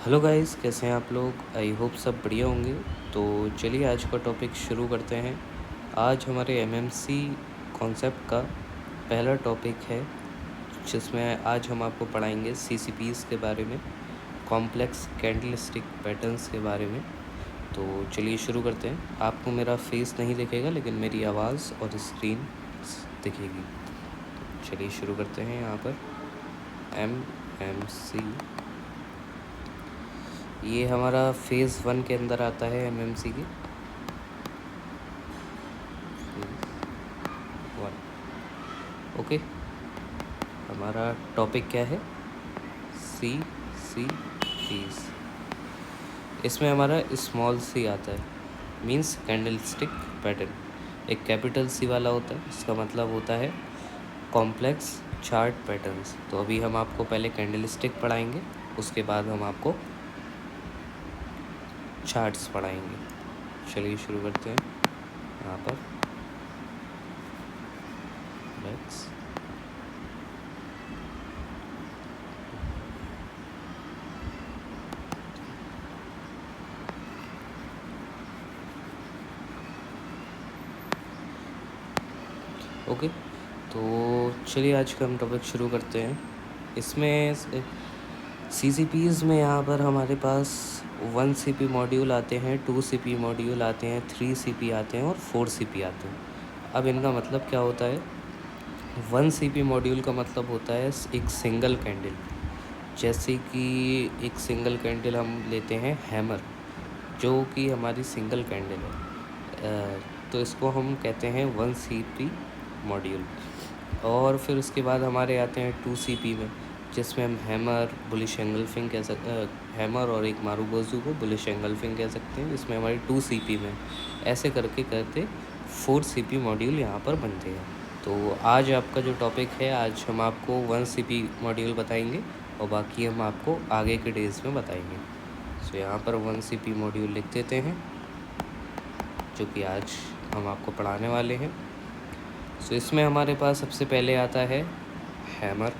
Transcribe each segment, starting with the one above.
Hello guys, कैसे हैं आप लोग। आई होप सब बढ़िया होंगे। तो चलिए आज का टॉपिक शुरू करते हैं। आज हमारे एमएमसी कॉन्सेप्ट का पहला टॉपिक है, जिसमें आज हम आपको पढ़ाएंगे सीसीपीज़ के बारे में, कॉम्प्लेक्स कैंडलस्टिक पैटर्न्स के बारे में। तो चलिए शुरू करते हैं। आपको मेरा फेस नहीं दिखेगा, लेकिन मेरी आवाज़ और स्क्रीन दिखेगी। चलिए शुरू करते हैं। यहाँ पर एमएमसी, ये हमारा फेज़ 1 के अंदर आता है एमएमसी की। Phase 1 okay. हमारा टॉपिक क्या है? सीसीपीज़। इसमें हमारा स्मॉल सी आता है, मींस कैंडलस्टिक पैटर्न। एक कैपिटल सी वाला होता है, इसका मतलब होता है कॉम्प्लेक्स चार्ट पैटर्न्स। तो अभी हम आपको पहले कैंडलस्टिक पढ़ाएंगे, उसके बाद हम आपको चार्ट्स पढ़ाएंगे। चलिए शुरू करते हैं। यहाँ पर लेट्स ओके। तो चलिए आज का हम टॉपिक शुरू करते हैं। इसमें सीसीपीज़ में यहाँ पर हमारे पास 1 सीपी मॉड्यूल आते हैं, 2 सीपी मॉड्यूल आते हैं, 3 सीपी आते हैं और 4 सीपी आते हैं। अब इनका मतलब क्या होता है? 1 सीपी मॉड्यूल का मतलब होता है एक सिंगल कैंडल। जैसे कि एक सिंगल कैंडल हम लेते हैं हैमर, जो कि हमारी सिंगल कैंडल है, तो इसको हम कहते हैं 1 सीपी मॉड्यूल। और फिर उसके बाद हमारे आते हैं 2 सीपी में, जिसमें हम हैमर, बुलिश एंगल्फिंग कह सकते हैं, हैमर और एक मारूबोजू को बुलिश एंगल्फिंग कह सकते हैं, इसमें हमारी 2 सीपी में। ऐसे करके करते 4 सीपी मॉड्यूल यहाँ पर बनते हैं। तो आज आपका जो टॉपिक है, आज हम आपको 1 सीपी मॉड्यूल बताएंगे और बाकी हम आपको आगे के डेज़ में बताएंगे। सो यहाँ पर 1 सीपी मॉड्यूल लिख देते हैं, जो कि आज हम आपको पढ़ाने वाले हैं। सो इसमें हमारे पास सबसे पहले आता है हैमर।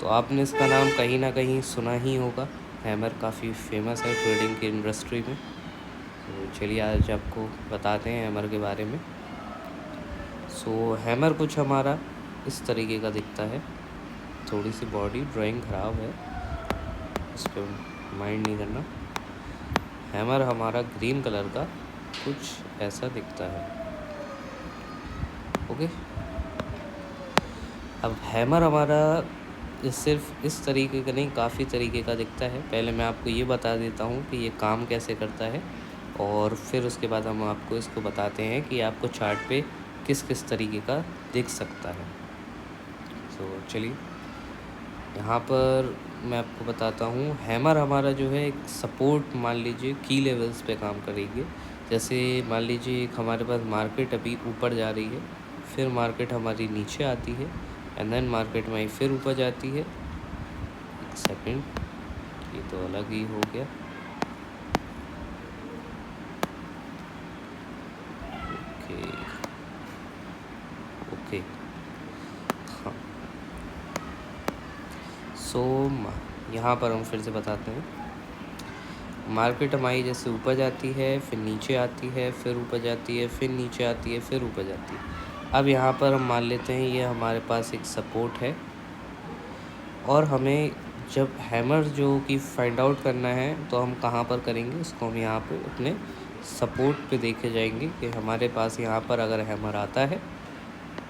तो आपने इसका नाम कहीं ना कहीं सुना ही होगा। हैमर काफ़ी फेमस है ट्रेडिंग की इंडस्ट्री में। तो चलिए आज आपको बताते हैं हैमर के बारे में। सो हैमर कुछ हमारा इस तरीके का दिखता है। थोड़ी सी बॉडी ड्राइंग ख़राब है, इस पर माइंड नहीं करना। हैमर हमारा ग्रीन कलर का कुछ ऐसा दिखता है। ओके। अब हैमर हमारा सिर्फ इस तरीके का नहीं, काफ़ी तरीके का दिखता है। पहले मैं आपको ये बता देता हूँ कि ये काम कैसे करता है, और फिर उसके बाद हम आपको इसको बताते हैं कि आपको चार्ट पे किस किस तरीके का दिख सकता है। तो चलिए यहाँ पर मैं आपको बताता हूँ। हैमर हमारा जो है एक सपोर्ट, मान लीजिए की लेवल्स पे काम करेगी। जैसे मान लीजिए एक हमारे पास मार्केट अभी ऊपर जा रही है, फिर मार्केट हमारी नीचे आती है, एंड देन मार्केट में फिर ऊपर जाती है। एक सेकंड, ये तो अलग ही हो गया। ओके ओके, हाँ। सो यहाँ पर हम फिर से बताते हैं। मार्केट हमारी जैसे ऊपर जाती है, फिर नीचे आती है, फिर ऊपर जाती है, फिर नीचे आती है, फिर ऊपर जाती है। अब यहाँ पर हम मान लेते हैं ये हमारे पास एक सपोर्ट है, और हमें जब हैमर जो कि फाइंड आउट करना है, तो हम कहाँ पर करेंगे उसको? हम यहाँ पे अपने सपोर्ट पे देखे जाएंगे कि हमारे पास यहाँ पर अगर हैमर आता है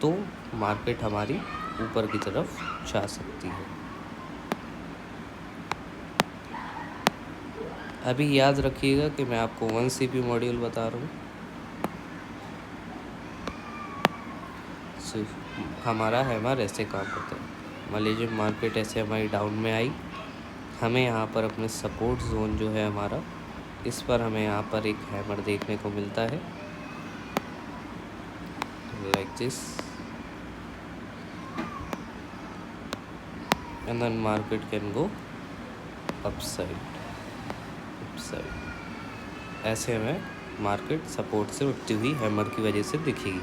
तो मार्केट हमारी ऊपर की तरफ जा सकती है। अभी याद रखिएगा कि मैं आपको 1 सीपी मॉड्यूल बता रहा हूँ। सिर्फ हमारा हैमर ऐसे काम करता है। मान लीजिए मार्केट ऐसे हमारी डाउन में आई, हमें यहाँ पर अपने सपोर्ट जोन जो है हमारा, इस पर हमें यहाँ पर एक हैमर देखने को मिलता है, like this, and then market can go upside. ऐसे हमें मार्केट सपोर्ट से उठती हुई हैमर की वजह से दिखेगी।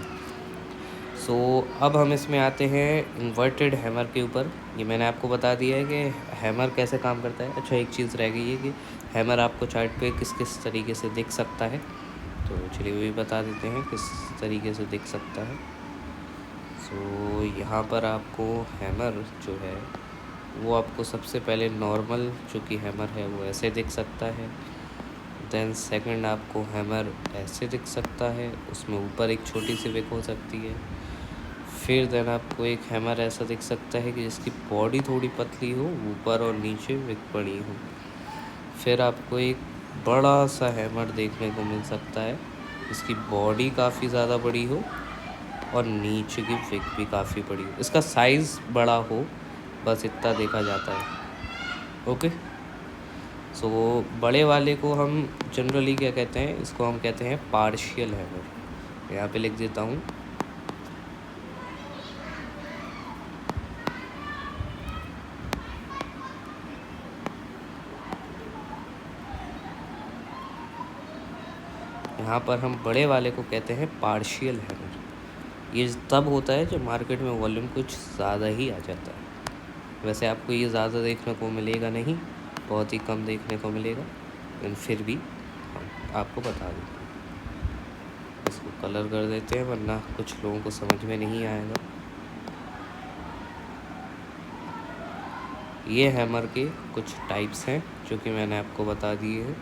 सो अब हम इसमें आते हैं इन्वर्टेड हैमर के ऊपर। ये मैंने आपको बता दिया है कि हैमर कैसे काम करता है। अच्छा, एक चीज़ रह गई है कि हैमर आपको चार्ट पे किस किस तरीके से दिख सकता है, तो चलिए वो भी बता देते हैं किस तरीके से दिख सकता है। सो यहाँ पर आपको हैमर जो है वो आपको सबसे पहले नॉर्मल जो कि हैमर है वो ऐसे दिख सकता है। देन सेकंड आपको हैमर ऐसे दिख सकता है, उसमें ऊपर एक छोटी सी विक हो सकती है। फिर देन आपको एक हैमर ऐसा दिख सकता है कि जिसकी बॉडी थोड़ी पतली हो, ऊपर और नीचे विक बड़ी हो। फिर आपको एक बड़ा सा हैमर देखने को मिल सकता है इसकी बॉडी काफ़ी ज़्यादा बड़ी हो और नीचे की विक भी काफ़ी बड़ी हो, इसका साइज़ बड़ा हो, बस इतना देखा जाता है। ओके, सो बड़े वाले को हम जनरली क्या कहते हैं, इसको हम कहते हैं पार्शियल हैमर। यहाँ पे लिख देता हूँ। यहाँ पर हम बड़े वाले को कहते हैं पार्शियल हैमर। ये तब होता है जब मार्केट में वॉल्यूम कुछ ज़्यादा ही आ जाता है। वैसे आपको ये ज़्यादा देखने को मिलेगा नहीं, बहुत ही कम देखने को मिलेगा, लेकिन फिर भी हम आपको बता देते हैं। इसको कलर कर देते हैं वरना कुछ लोगों को समझ में नहीं आएगा। ये हैमर के कुछ टाइप्स हैं जो कि मैंने आपको बता दिए हैं।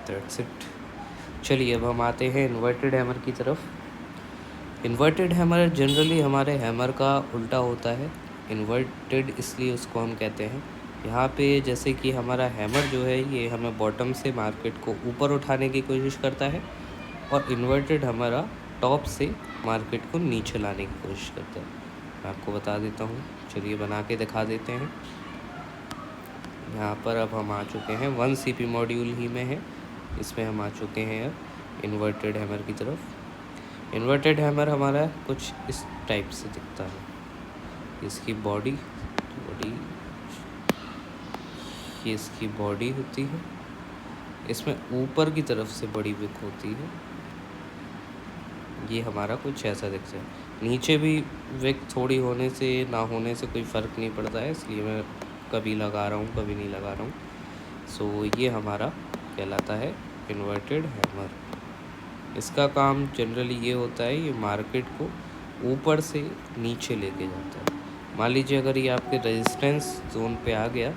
That's it. चलिए अब हम आते हैं इन्वर्टेड हैमर की तरफ। इन्वर्टेड हैमर जनरली हमारे हैमर का उल्टा होता है। इन्वर्टेड इसलिए उसको हम कहते हैं, यहाँ पे जैसे कि हमारा हैमर जो है ये हमें बॉटम से मार्केट को ऊपर उठाने की कोशिश करता है, और इन्वर्टेड हमारा टॉप से मार्केट को नीचे लाने की कोशिश करता है। मैं आपको बता देता हूँ, चलिए बना के दिखा देते हैं। यहाँ पर अब हम आ चुके हैं 1 CP मॉड्यूल ही में है, इसमें हम आ चुके हैं अब इन्वर्टेड हैमर की तरफ। इन्वर्टेड हैमर हमारा कुछ इस टाइप से दिखता है। इसकी बॉडी ये इसकी बॉडी होती है, इसमें ऊपर की तरफ से बड़ी विक होती है। ये हमारा कुछ ऐसा दिखता है। नीचे भी विक थोड़ी होने से ना होने से कोई फ़र्क नहीं पड़ता है, इसलिए मैं कभी लगा रहा हूँ कभी नहीं लगा रहा हूँ। सो ये हमारा कहलाता है इन्वर्टेड हैमर। इसका काम जनरली ये होता है, ये मार्केट को ऊपर से नीचे लेके जाता है। मान लीजिए अगर ये आपके रेजिस्टेंस जोन पे आ गया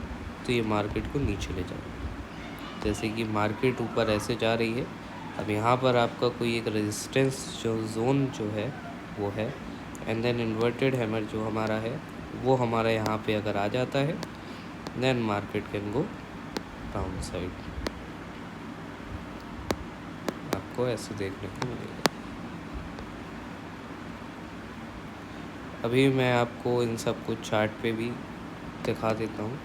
तो ये मार्केट को नीचे ले जाएगा। जैसे कि मार्केट ऊपर ऐसे जा रही है, अब यहाँ पर आपका कोई एक रेजिस्टेंस जो जोन जो है वो है, एंड देन इन्वर्टेड हैमर जो हमारा है वो हमारा यहाँ पे अगर आ जाता है, then market can go down side. आपको ऐसे देखने को मिलेगा। अभी मैं आपको इन सब कुछ चार्ट पे भी दिखा देता हूँ।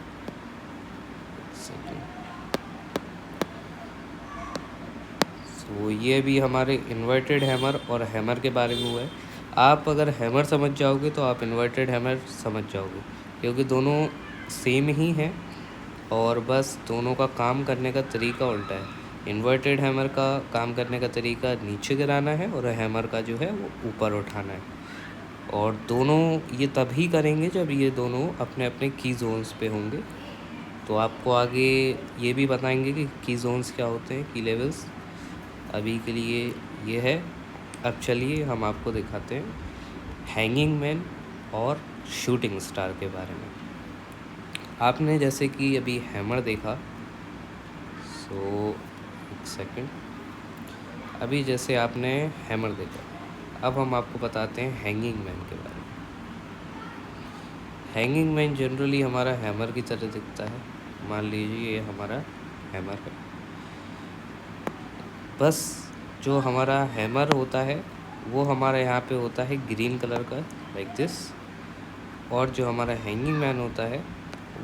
तो ये भी हमारे इन्वर्टेड हैमर और हैमर के बारे में हुआ है। आप अगर हैमर समझ जाओगे तो आप इन्वर्टेड हैमर समझ जाओगे, क्योंकि दोनों सेम ही हैं और बस दोनों का काम करने का तरीका उल्टा है। इन्वर्टेड हैमर का काम करने का तरीका नीचे गिराना है और हैमर का जो है वो ऊपर उठाना है, और दोनों ये तभी करेंगे जब ये दोनों अपने अपने की जोन्स पे होंगे। तो आपको आगे ये भी बताएंगे कि की जोन्स क्या होते हैं, की लेवल्स। अभी के लिए ये है। अब चलिए हम आपको दिखाते हैं हैंगिंग मैन और शूटिंग स्टार के बारे में। आपने जैसे कि अभी हैमर देखा, सो एक सेकंड, अभी जैसे आपने हैमर देखा, अब हम आपको बताते हैं हैंगिंग मैन के बारे में। हैंगिंग मैन जनरली हमारा हैमर की तरह दिखता है। मान लीजिए ये हमारा हैमर है, बस जो हमारा हैमर होता है वो हमारा यहाँ पे होता है ग्रीन कलर का, लाइक दिस, और जो हमारा हैंगिंग मैन होता है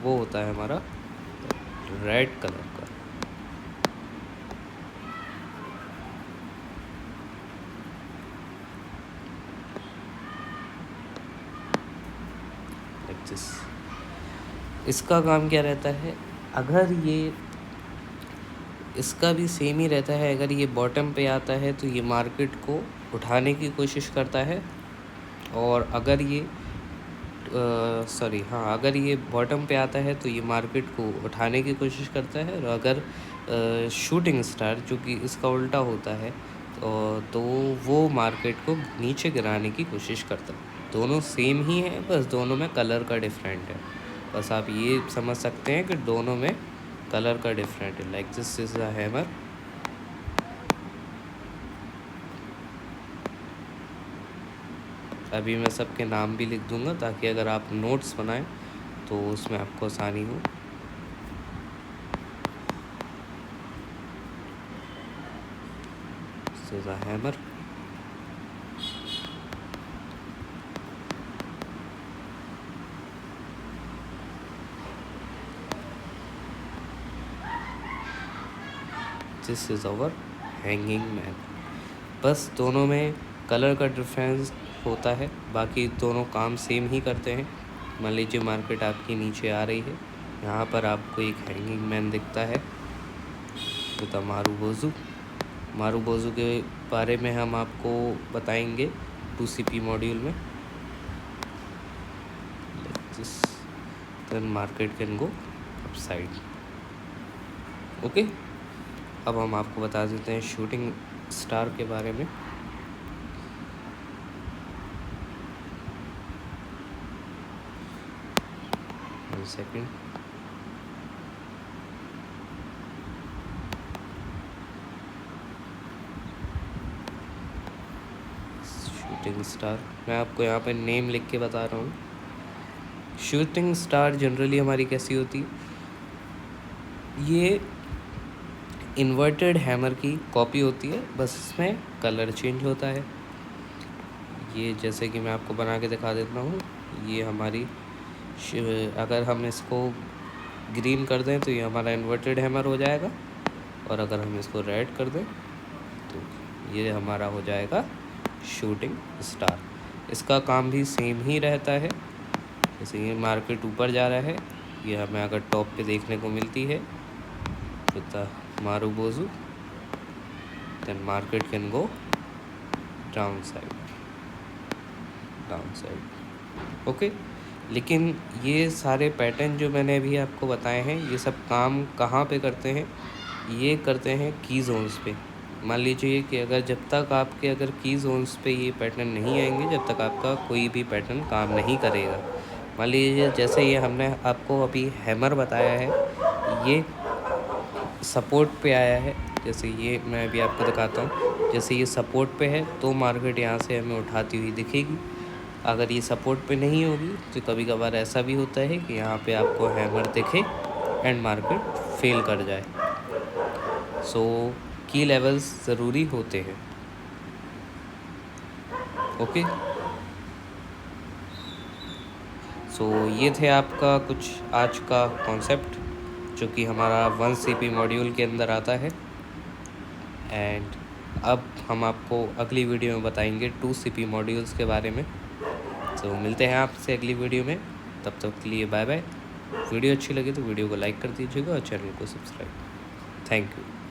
वो होता है हमारा रेड कलर का। इसका काम क्या रहता है, अगर ये इसका भी सेम ही रहता है। अगर ये बॉटम पे आता है तो ये मार्केट को उठाने की कोशिश करता है, और अगर ये अगर ये बॉटम पे आता है तो ये मार्केट को उठाने की कोशिश करता है। और अगर शूटिंग स्टार जो कि इसका उल्टा होता है तो वो मार्केट को नीचे गिराने की कोशिश करता है। दोनों सेम ही है, बस दोनों में कलर का डिफरेंट है। बस आप ये समझ सकते हैं कि दोनों में कलर का डिफरेंट है। Like this is a hammer, अभी मैं सबके नाम भी लिख दूंगा ताकि अगर आप नोट्स बनाएं तो उसमें आपको आसानी हो। This is a hammer, this is our hanging man. बस दोनों में कलर का डिफरेंस होता है, बाकी दोनों काम सेम ही करते हैं। मान लीजिए मार्केट आपकी नीचे आ रही है, यहाँ पर आपको एक हैंगिंग मैन दिखता है विद मारूबोज़ू। मारूबोज़ू के बारे में हम आपको बताएंगे 2CP मॉड्यूल में। Then market can go upside. Okay, अब हम आपको बता देते हैं शूटिंग स्टार के बारे में। वन सेकेंड, शूटिंग स्टार मैं आपको यहाँ पे नेम लिख के बता रहा हूँ। शूटिंग स्टार जनरली हमारी कैसी होती है, ये इन्वर्टेड हैमर की कॉपी होती है, बस इसमें कलर चेंज होता है। ये जैसे कि मैं आपको बना के दिखा देता हूँ, ये हमारी अगर हम इसको ग्रीन कर दें तो ये हमारा इन्वर्टेड हैमर हो जाएगा, और अगर हम इसको रेड कर दें तो ये हमारा हो जाएगा शूटिंग स्टार। इसका काम भी सेम ही रहता है। जैसे ये मार्केट ऊपर जा रहा है, ये हमें अगर टॉप पे देखने को मिलती है तो marubozu, then market can go down side. Okay, लेकिन ये सारे पैटर्न जो मैंने अभी आपको बताए हैं, ये सब काम कहाँ पे करते हैं, ये करते हैं की जोन्स पे। मान लीजिए कि अगर जब तक आपके अगर की जोन्स पे ये पैटर्न नहीं आएंगे, जब तक आपका कोई भी पैटर्न काम नहीं करेगा। मान लीजिए जैसे ये हमने आपको अभी हैमर बताया है, ये सपोर्ट पे आया है। जैसे ये मैं अभी आपको दिखाता हूँ, जैसे ये सपोर्ट पे है तो मार्केट यहाँ से हमें उठाती हुई दिखेगी। अगर ये सपोर्ट पे नहीं होगी तो कभी कभार ऐसा भी होता है कि यहाँ पे आपको हैमर दिखे एंड मार्केट फेल कर जाए। सो की लेवल्स ज़रूरी होते हैं। ओके, सो ये थे आपका कुछ आज का कॉन्सेप्ट जो कि हमारा 1CP मॉड्यूल के अंदर आता है। एंड अब हम आपको अगली वीडियो में बताएंगे 2CP मॉड्यूल्स के बारे में। तो मिलते हैं आपसे अगली वीडियो में, तब तक के लिए बाय बाय। वीडियो अच्छी लगी तो वीडियो को लाइक कर दीजिएगा और चैनल को सब्सक्राइब। Thank you.